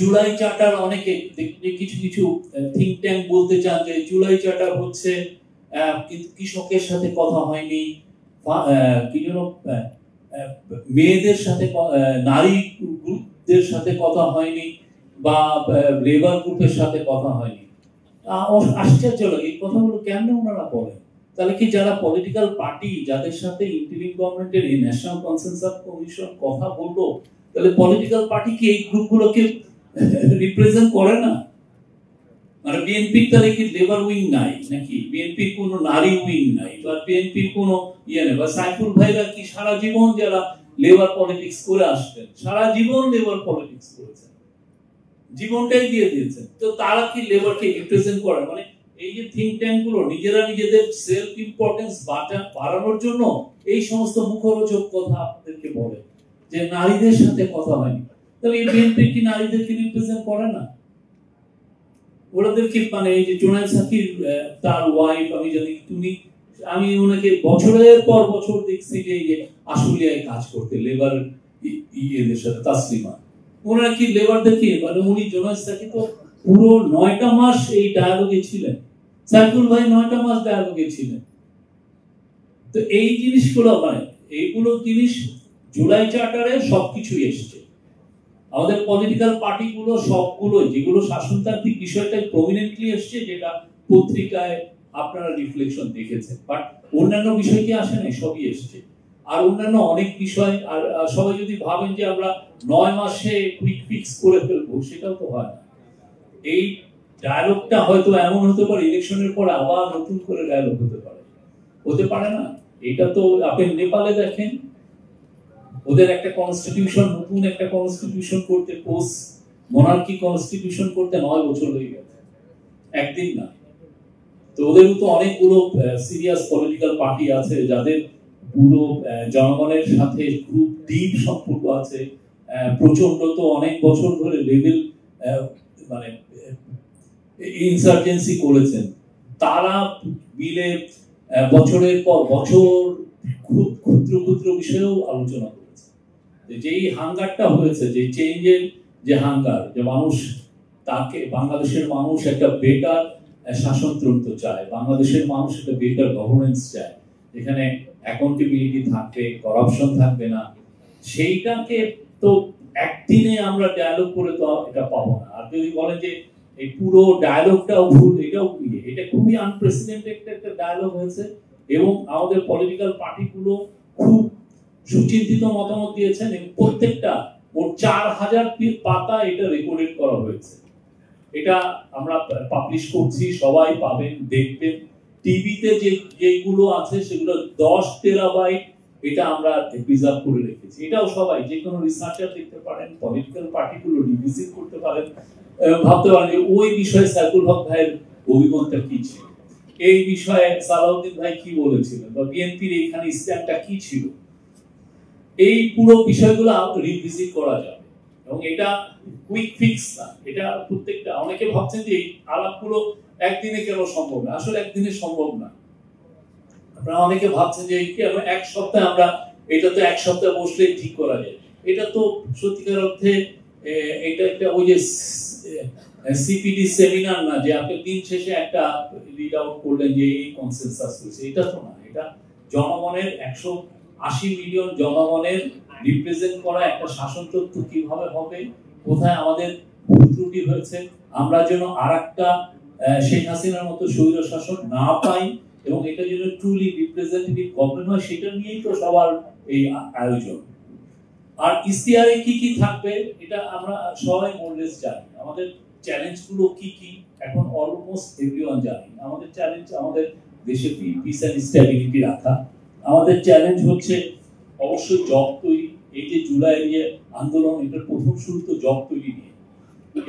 July charter অনেকে কিছু কিছু থিঙ্ক ট্যাঙ্ক বলতে চান যে জুলাই চার্টার হচ্ছে কৃষকের সাথে কথা হয়নি, কি যেন মেয়েদের সাথে, নারীদের সাথে কথা হয়নি, বা লেবার গ্রুপের সাথে কথা হয়নি। আশ্চর্য লাগে এই কথাগুলো কেমনে ওনারা বলেন। তাহলে কি যারা পলিটিক্যাল পার্টি, যাদের সাথে ইন্টারিম গভর্নমেন্টের এই ন্যাশনাল কনসেনসাস কমিশন কথা বললো, তাহলে পলিটিক্যাল পার্টি কি এই গ্রুপগুলোকে রিপ্রেজেন্ট করে না? মানে বিএনপির তাহলে কি লেবার উইং নাই নাকি? বিএনপির কোনো নারী উইং নাই, বা বিএনপির কোনো ইয়ে নেই? বা সাইফুল ভাইরা কি সারা জীবন যারা লেবার পলিটিক্স করে আসছেন, সারা জীবন লেবার পলিটিক্স করেছেন, জীবনটাই দিয়ে দিয়েছেন, তো তারা কি লেবারকে রিপ্রেজেন্ট করে? মানে এই যে থিঙ্ক ট্যাঙ্ক গুলো নিজেরা নিজেদের সেলফ ইম্পর্টেন্স বাড়ানোর জন্য এই সমস্ত মুখরোচক কথা আপনাদেরকে বলে যে নারীদের সাথে কথা হয়নি। তাহলে এই বিএনপি কি নারীদেরকে রিপ্রেজেন্ট করে না? ওনাদেরকে মানে এই যে জোনায়েদ সাকির তার ওয়াইফ, আমি জানি আমি ওনাকে বছরের পর বছর দেখছি যে এই যে আশুলিয়ায় কাজ করতে লেবার ইয়েদের সাথে, তাসলিমা, ওনারা কি লেবারদেরকে, মানে উনি জোনায়েদ সাকির তো পুরো 9টা মাস এই ডায়ালগে ছিলেন, সাইফুল ভাই 9টা মাস ডায়ালগে ছিলেন। তো এই জিনিসগুলো মানে এইগুলো জিনিস জুলাই চার্টারে সবকিছু এসছে। আমাদের পলিটিক্যাল পার্টিগুলো সবগুলো যেগুলো শাসনতান্ত্রিক বিষয়টা প্রমিনেন্টলি এসছে, যেটা পত্রিকায় আপনারা রিফ্লেকশন দেখেছেন, বাট অন্যান্য বিষয় কি আসে নাই? সবই এসছে। আর অন্যান্য অনেক বিষয়, আর সবাই যদি ভাবেন যে আমরা 9 মাসে কুইক ফিক্স করে ফেলবো, সেটাও তো হয় না। এই ডায়ালগটা হয়তো এমন হতে পারে ইলেকশনের পর আবার নতুন করে ডায়ালগ হতে পারে না। এটা তো আপনি নেপালে দেখেন, ওদের একটা কনস্টিটিউশন, নতুন একটা কনস্টিটিউশন করতে, পোস্ট মনার্কি কনস্টিটিউশন করতে 9 বছর হয়ে গেছে, একদিন না। তো ওদেরও তো অনেকগুলো সিরিয়াস পলিটিক্যাল পার্টি আছে যাদের পুরো জনগণের সাথে খুব ডিপ সম্পর্ক আছে। প্রচন্ড তো অনেক বছর ধরে লেভেল মানে ইনসার্জেন্সি করেছেন। তারা বিলে বছরের পর বছর খুব ক্ষুদ্র ক্ষুদ্র বিষয়েও আলোচনা করেছে। যেই হাঙ্গারটা হয়েছে, যে চেঞ্জের যে হাঙ্গার, যে মানুষ, তাকে বাংলাদেশের মানুষ একটা বেটার শাসনতন্ত্র চায়, বাংলাদেশের মানুষ একটা বেটার গভর্নেন্স চায়, যেখানে অ্যাকাউন্টেবিলিটি থাকবে, করাপশন থাকবে না। সেইটাকে তো একদিনে আমরা ডায়ালগ করে তো এটা পাবো না। আর যদি বলেন যে এই পুরো ডায়ালগটাও ভুল, এটাও এটা খুবই আনপ্রেসিডেন্টেড একটা ডায়ালগ হয়েছে, এবং আমাদের পলিটিক্যাল পার্টিগুলো খুব সুচিন্তিত মতামত দিয়েছেন, এবং প্রত্যেকটা মোট 4000 পাতা এটা রেকর্ডেড করা হয়েছে। এটা আমরা পাবলিশ করছি, সবাই পাবেন, দেখবেন। টিভিতে যেগুলো আছে সেগুলো 10 টেরাবাইট এটা আমরা প্রিজার্ভ করে রেখেছি। এটাও সবাই, যে কোনো রিসার্চার দেখতে পারেন, পলিটিক্যাল পার্টিগুলো রিভিজিট করতে পারেন, ভাবতে পারেন যে ওই বিষয়ে সাইফুল হক ভাইয়ের অভিমতটা কি ছিল, এই বিষয়ে সালাউদ্দিন ভাই কি বলেছিলেন, বা বিএনপির এইখানে স্ট্যান্ডটা কি ছিল। এই পুরো বিষয়গুলো রিভিজিট করা যাবে, এবং এটা কুইক ফিক্স না। এটা প্রত্যেকটা, অনেকে ভাবছেন যে এই আলাপগুলো একদিনে কেন সম্ভব না, আসলে একদিনে সম্ভব না। আপনারা অনেকে ভাবছেন যে এক সপ্তাহে আমরা, এটা তো এক সপ্তাহে বসলে ঠিক করা যায়। এটা তো সত্যিকার অর্থে এটা একটা ওই যে সিপিডি সেমিনার না, যে আপনি দিন শেষে একটা রিড আউট করলেন যে এই কনসেনসাস হয়েছে। এটা তো না, এটা জনগণের 180 মিলিয়ন জনগণের রিপ্রেজেন্ট করা একটা শাসনতন্ত্র কিভাবে হবে, কোথায় আমাদের ভুল ত্রুটি হয়েছে, আমরা যেন আরেকটা শেখ হাসিনার মতো স্বৈর শাসন না পাই, এবং এটা যেন ট্রুলি রিপ্রেজেন্টেটিভ গভর্নমেন্ট হয়, সেটা নিয়েই তো সবার এই আয়োজন। আর ইস্তিহারে কি কি থাকবে এটা আমরা সবাই মোরলেস জানি। আমাদের চ্যালেঞ্জগুলো কি কি এখন অলমোস্ট এভরিওয়ান জানি। আমাদের চ্যালেঞ্জ আমাদের দেশে পিস এন্ড স্টেবিলিটি রাখা। আমাদের চ্যালেঞ্জ হচ্ছে অবশ্যই জব তৈরি। এই যে জুলাই নিয়ে আন্দোলন, এটার প্রথম শুরু তো জব তৈরি নিয়ে।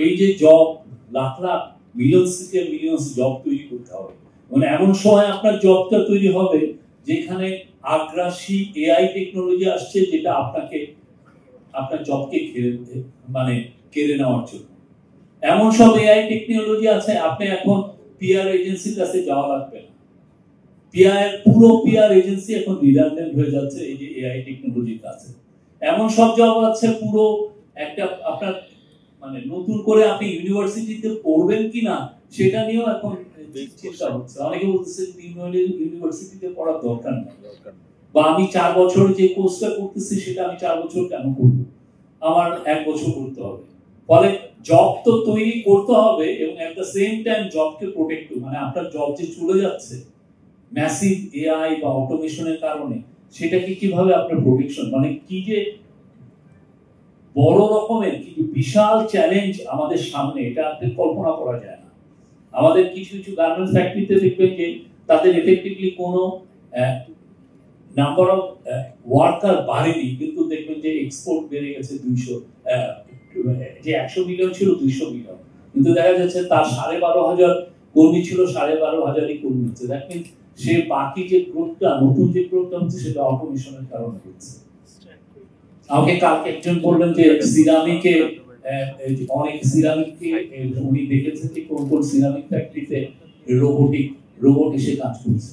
এই যে জব, লাখ লাখ মিলিয়নস থেকে মিলিয়নস জব তৈরি করতে হবে। মানে এমন সময় আপনার জবটা তৈরি হবে যেখানে আগ্রাসী এআই টেকনোলজি আসছে, যেটা আপনাকে আপনার জবকে কেড়ে নেওয়ার জন্য। এমন সব এআই টেকনোলজি আছে, আপনি এখন পিআর এজেন্সির কাছে যাওয়া লাগবে না। পুরো পিআর এজেন্সি এখন রিডান্ডেন্ট হয়ে যাচ্ছে এই যে এআই টেকনোলজির কাছে। এমন সব জব আছে পুরো একটা আপনার মানে নতুন করে আপনি ইউনিভার্সিটিতে পড়বেন কিনা সেটা নিয়েও এখন চিন্তা হচ্ছে। অনেকে বলতেছে ইউনিভার্সিটিতে পড়ার দরকার নেই, বা আমি 4 বছর যে কোর্সটা করতেছি সেটা আমি 4 বছর কেন করব, আমার 1 বছর করতে হবে। ফলে জব তো তৈরি করতে হবে এবং এট দ্য সেম টাইম জবকে প্রোটেক্ট, মানে আপনার জব যে চলে যাচ্ছে ম্যাসিভ এআই বা অটোমেশনের কারণে, সেটাকে কিভাবে আপনার প্রোটেকশন, মানে কি যে বড় রকমের কি বিশাল চ্যালেঞ্জ আমাদের সামনে, এটা আপনি কল্পনা করা যায় না। আমাদের কিছু কিছু গার্মেন্টস ফ্যাক্টরিতে দেখবেন যে তাদের এফেক্টিভলি কোনো নাম্বার অফ ওয়ার্কার বাড়েনি, কিন্তু দেখবেন যে এক্সপোর্ট বেড়ে গেছে 200, যে 100 মিলিয়ন ছিল 200 মিলিয়ন, কিন্তু দেখা যাচ্ছে তার 12,500 কর্মী ছিল, 12,500 কর্মী হচ্ছে। দ্যাট মিন্স সে বাকি যে গ্রোথটা, নতুন যে গ্রোথটা হচ্ছে সেটা অটোমেশনের কারণে হচ্ছে। আমাকে কালকে একজন বললেন যে সিরামিকে অনেক সিরামিককে উনি দেখেছেন যে কোন কোন সিরামিক ফ্যাক্টরিতে রোবট এসে কাজ করছে।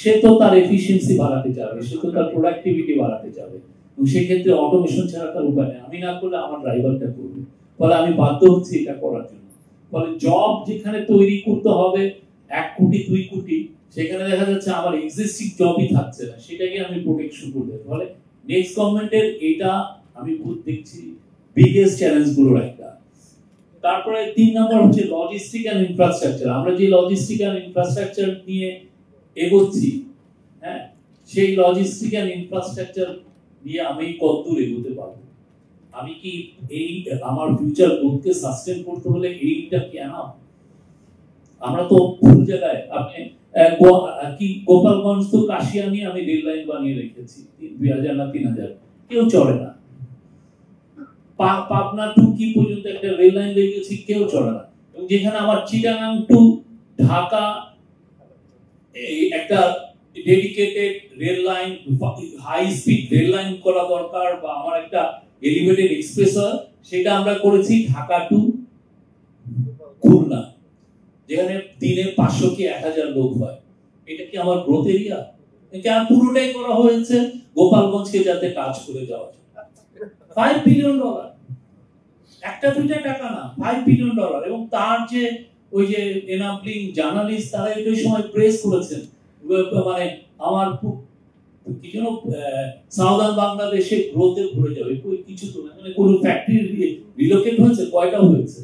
সে তো তার এফিসিয়েন্সি বাড়াতে চাবে, সে তো তার প্রোডাক্টিভিটি বাড়াতে চাবে, এবং সেক্ষেত্রে অটোমেশন ছাড়া তার উপায় নেই। আমি না করলে আমার ড্রাইভারটা করবে, ফলে আমি বাধ্য হচ্ছি এটা করার জন্য। ফলে জব যেখানে তৈরি করতে হবে 1 কোটি 2 কোটি, সেখানে দেখা যাচ্ছে আমার এক্সিস্টিং জবই থাকছে না, সেটাকে আমি প্রোটেকশন করতে। ফলে নেক্সট গভর্নমেন্টের এটা আমি দেখছি বিগেস্ট চ্যালেঞ্জ গুলোর একটা। তারপরে 3 নম্বর হচ্ছে লজিস্টিক এন্ড ইনফ্রাস্ট্রাকচার। আমরা যে লজিস্টিক এন্ড ইনফ্রাস্ট্রাকচার নিয়ে এগোচ্ছি, হ্যাঁ, সেই লজিস্টিক এন্ড ইনফ্রাস্ট্রাকচার নিয়ে আমি কতদূর এগোতে পারবো? আমি কি এই আমার ফিউচার গ্রোথকে সাস্টেন করতে হলে এইটা কেন? আমরা তো ভুল জায়গায়। আপনি কি গোপালগঞ্জ তো কাশিয়ানি আমি রেল লাইন বানিয়ে রেখেছি 2000 না 3000, কেউ চড়ে না। পাবনা টু কি পর্যন্ত একটা রেল লাইন রেখেছি, কেউ চড়ে না। এবং যেখানে আমার চিটাগাং টু ঢাকা একটা dedicated rail line, high speed rail line করা দরকার, বা আমার একটা এলিভেটেড এক্সপ্রেসওয়ে, সেটা আমরা করেছি ঢাকা টু খুলনা, যেখানে দিনে 500 কি 1000 লোক হয়। এটা কি আমার গ্রোথ এরিয়া? কেন পুরোটাই করা হয়েছে গোপালগঞ্জকে যাতে কাজ করে যাওয়া যায়। $5 বিলিয়ন, একটা দুইটা টাকা না, $5 বিলিয়ন। এবং তার যে ওই যে এনাবলিং জার্নালিস্ট, তারা এই সময় প্রেস করেছেন, মানে আমার কি যেন সাউদার্ন বাংলাদেশে গ্রোথে ভরে যাবে, কিছু তো না, মানে কোন ফ্যাক্টরি রিলোকেট হয়েছে, কয়টা হয়েছে?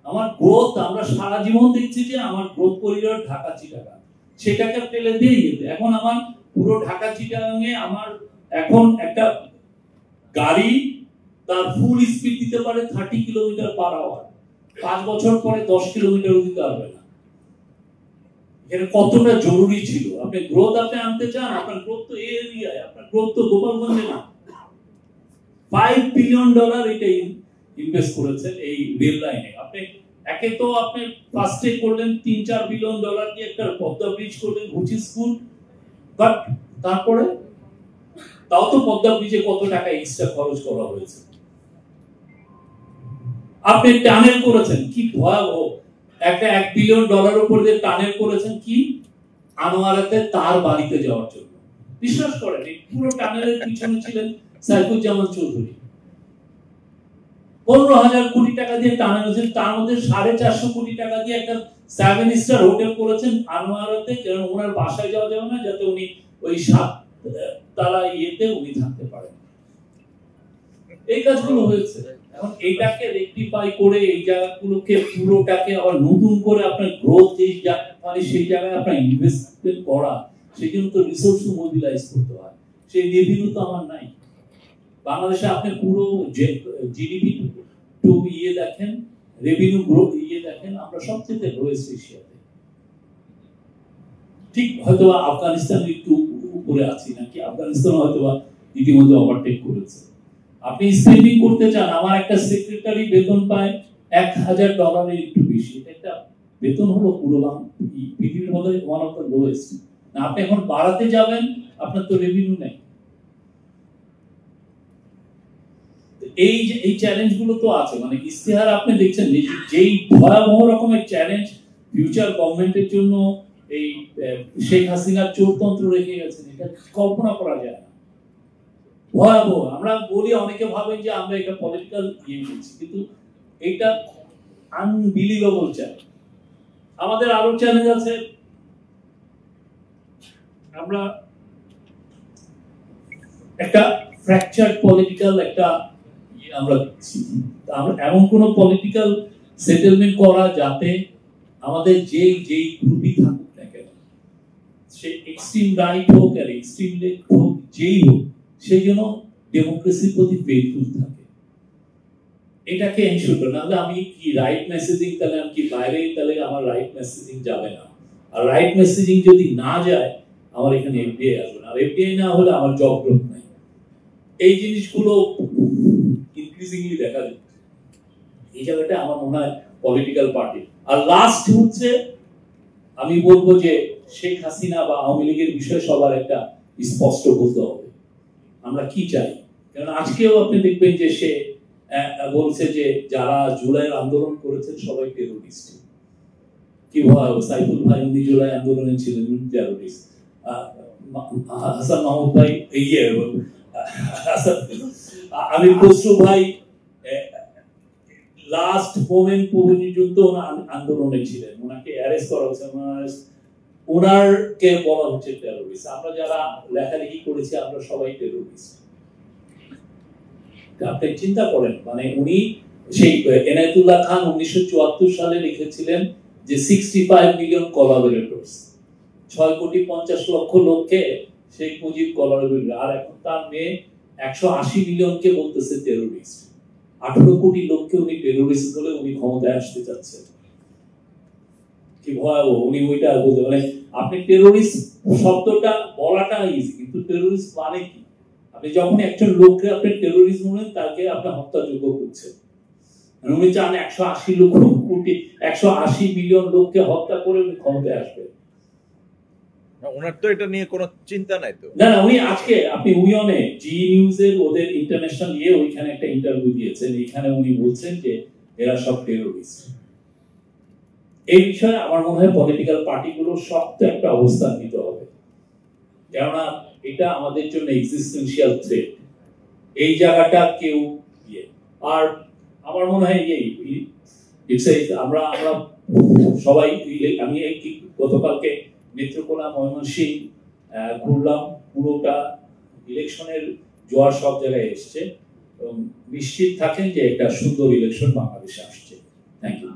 আমার গ্রোথ, আমরা সারা জীবন দেখছি যে আমার গ্রোথ করিডোর ঢাকা চিটাগাং, সেটাকে ফেলে দিয়ে গেছে। এখন আমার পুরো ঢাকা চিটাগাংয়ে আমার এখন একটা গাড়ি তার ফুল স্পিড দিতে পারে 30 কিলোমিটার পার আওয়ার, 5 বছর পরে 10 কিলোমিটারও দিতে পারবে না। এর কতটা জরুরি ছিল? আপনি গ্রোথ আপনি আনতে চান, আপনার গ্রোথ তো এই এরিয়ায়, আপনার গ্রোথ তো গোপালগঞ্জে না। $5 বিলিয়ন এটা ইনভেস্ট করেছেন এই রেল লাইনে। আপনি একে তো আপনি ফার্স্টে করলেন $3-4 বিলিয়ন দিয়ে একটা পদ্মা ব্রিজ করলেন, হুইচ ইজ গুড, বাট তারপরে তাও তো পদ্মা ব্রিজে কত টাকা এক্সট্রা খরচ করা হয়েছে। আপনি টানেল করেছেন, কি ভয়াবহ, একটা $1 বিলিয়ন উপর দিয়ে টানেল করেছেন, কি আনোয়ারাতে তার বাড়িতে যাওয়ার জন্য। বিশ্বাস করেন, এই পুরো টানেলের পিছনে ছিলেন সাইফুজ্জামান চৌধুরী। 15,000 কোটি টাকা দিয়ে টানেল হয়েছে, তার মধ্যে 450 কোটি টাকা দিয়ে একটা 7 স্টার হোটেল করেছেন আনোয়ারাতে, কারণ ওনার বাসায় যাওয়া যাবে না, যাতে উনি ওই 7 তারা ইয়েতে উনি থাকতে পারেন। এই কাজগুলো হয়েছে। এখন এইটাকে রেকটিফাই করে এই জায়গাগুলোকে পুরোটাকে আবার নতুন করে আপনার গ্রোথ যেই মানে সেই জায়গায় আপনার ইনভেস্টমেন্ট করা, সেই জন্য তো রিসোর্স মোবিলাইজ করতে হয়। সেই রেভিনিউ তো আমার নাই। বাংলাদেশে আপনি পুরো জিডিপি টু ইয়ে দেখেন, রেভিনিউ গ্রোথ ইয়ে দেখেন, আমরা সবচেয়ে লোয়েস্ট এশিয়াতে। ঠিক হয়তো আফগানিস্তান একটু উপরে আছি নাকি, আফগানিস্তান হয়তো ইতিমধ্যে ওভারটেক করেছে। আপনি স্পেন্ডিং করতে চান, আমার একটা সেক্রেটারি বেতন পায় $1,000 একটু বেশি, এটা একটা বেতন হলো পুরো পৃথিবীর মধ্যে ওয়ান অফ দ্য লোয়েস্ট। না, আপনি এখন বাড়াতে যাবেন, আপনার তো রেভিনিউ নেই। এই যে এই চ্যালেঞ্জ গুলো তো আছে, মানে ইস্তেহার আপনি দেখছেন যেই ভয়াবহ রকমের চ্যালেঞ্জ ফিউচার গভর্নমেন্টের জন্য এই শেখ হাসিনার চোরতন্ত্র রেখে গেছেন, এটা কল্পনা করা যায় না। ভয়াবহ। আমরা বলি, অনেকে ভাবেন যে আমরা এটা পলিটিক্যাল ইয়ে করছি, কিন্তু এটা আনবিলিভেবল চ্যালেঞ্জ। আমাদের আরো চ্যালেঞ্জ আছে। আমরা একটা ফ্র্যাকচার পলিটিক্যাল একটা আমরা এমন কোন পলিটিক্যাল সেটেলমেন্ট করা যাতে আমাদের যেই গ্রুপই থাকুক না কেন, সে এক্সট্রিম রাইট হোক আর এক্সট্রিম লেফট হোক, যেই হোক, সেই জন্য ডেমোক্রেসির প্রতি ফেথফুল থাকে। এটাকে এনশিওর করে, নাহলে আমি কি রাইট মেসেজিং, তাহলে আমি কি বাইরে, তাহলে আমার রাইট মেসেজিং যাবে না। আর রাইট মেসেজিং যদি না যায়, আমার এখানে এফডিআই আসবে না। আর এফডিআই না হলে আমার জব গ্রোথ নাই। এই জিনিসগুলো ইনক্রিজিংলি দেখা যাচ্ছে। এই জায়গাটা আমার মনে হয় পলিটিক্যাল পার্টি। আর লাস্ট হচ্ছে আমি বলবো যে শেখ হাসিনা বা আওয়ামী লীগের বিষয়ে সবার একটা স্পষ্ট বলতে হবে আমরা কি চাই। কারণ আজকেও আপনি দেখবেন যে সে বলছে যে যারা জুলাইয়ের আন্দোলন করেছেন সবাই টেরোরিস্ট। কি ভয়, সাইফুল ভাই উনি জুলাই আন্দোলনে ছিলেন, টেরোরিস্ট। হাসান মাহমুদ ভাই আমির খসরু ভাই লাস্ট মোমেন্ট পর্যন্ত আন্দোলনে ছিলেন, ওনাকে অ্যারেস্ট করা হচ্ছে, ওনারকে বলা হচ্ছে টেরোরিস্ট। আমরা যারা লেখালেখি করেছি আমরা সবাই টেরোরিস্ট। আপনি চিন্তা করেন, মানে উনি সেই এনায়েতুল্লাহ খান 1974 সালে লিখেছিলেন যে 65 মিলিয়ন কোলাবোরেটরস, 6,50,00,000 লোককে শেখ মুজিব কোলাবোরেটর, আর এখন তার মেয়ে 180 মিলিয়নকে বলতেছে টেরোরিস্ট। 18 কোটি লোককে উনি টেরোরিস্ট বলে উনি ক্ষমতায় আসতে চাচ্ছেন। কি ভয়াবহ। উনি ওইটা বলতে, মানে আপনি টেরোরিস্ট শব্দটা বলাটা ইজি, কিন্তু টেরোরিস্ট মানে কি? আপনি যখন একজন লোককে আপনি টেরোরিস্ট বলেন, তাকে আপনি হত্যাযোগ্য করছেন। উনি চান 180 মিলিয়ন লোককে হত্যা করে উনি ক্ষমতায় আসবে। ওনার তো এটা নিয়ে কোনো চিন্তা নাই তো। না, উনি আজকে আপনি উইয়নে জি নিউজের ওদের ইন্টারন্যাশনাল ইয়ে ওইখানে একটা ইন্টারভিউ দিয়েছেন, এখানে উনি বলছেন যে এরা সব টেরোরিস্ট। এই বিষয়ে আমার মনে হয় পলিটিক্যাল পার্টিগুলো শক্ত একটা অবস্থান নিতে হবে, কেননা এটা আমাদের জন্য এক্সিস্টেন্সিয়াল থ্রেট। এই জায়গাটা কেউ ইয়ে, আর আমার মনে হয় আমরা সবাই, আমি গতকালকে নেত্রকোনা, ময়মনসিংহ ঘুরলাম, পুরোটা ইলেকশনের জোয়ার সব জায়গায় এসছে। নিশ্চিত থাকেন যে একটা সুন্দর ইলেকশন বাংলাদেশে আসছে। Thank you.